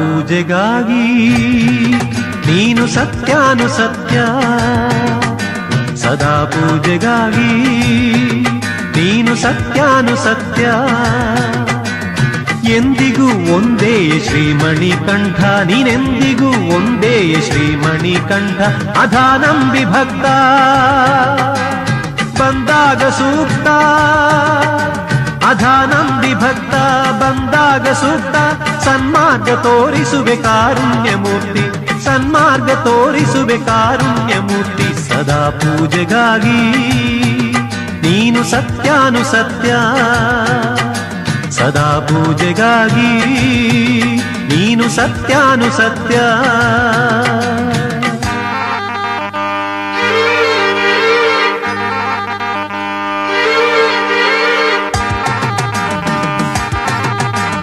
ಪೂಜೆಗಾಗಿ ನೀನು ಸತ್ಯಾನುಸತ್ಯ, ಸದಾ ಪೂಜೆಗಾಗಿ ನೀನು ಸತ್ಯಾನುಸತ್ಯ. ಎಂದಿಗೂ ಒಂದೇ ಶ್ರೀಮಣಿಕಂಠ, ನೀನೆಂದಿಗೂ ಒಂದೇ ಶ್ರೀಮಣಿಕಂಠ. ಅಧಾನಂಬಿ ಭಕ್ತ ಬಂದಾಗ ಸೂಕ್ತ, ಅಧಾನಂಬಿ ಭಕ್ತ ಬಂದಾಗ ಸೂಕ್ತ. ಸನ್ಮಾರ್ಗ ತೋರಿಸುವೆ ಕಾರುಣ್ಯ ಮೂರ್ತಿ, ಸನ್ಮಾರ್ಗ ತೋರಿಸುವೆ ಕಾರುಣ್ಯ ಮೂರ್ತಿ. ಸದಾ ಪೂಜೆಗಾಗಿ ನೀನು ಸತ್ಯಾನುಸತ್ಯ, ಸದಾ ಪೂಜೆಗಾಗಿ ನೀನು ಸತ್ಯಾನುಸತ್ಯ.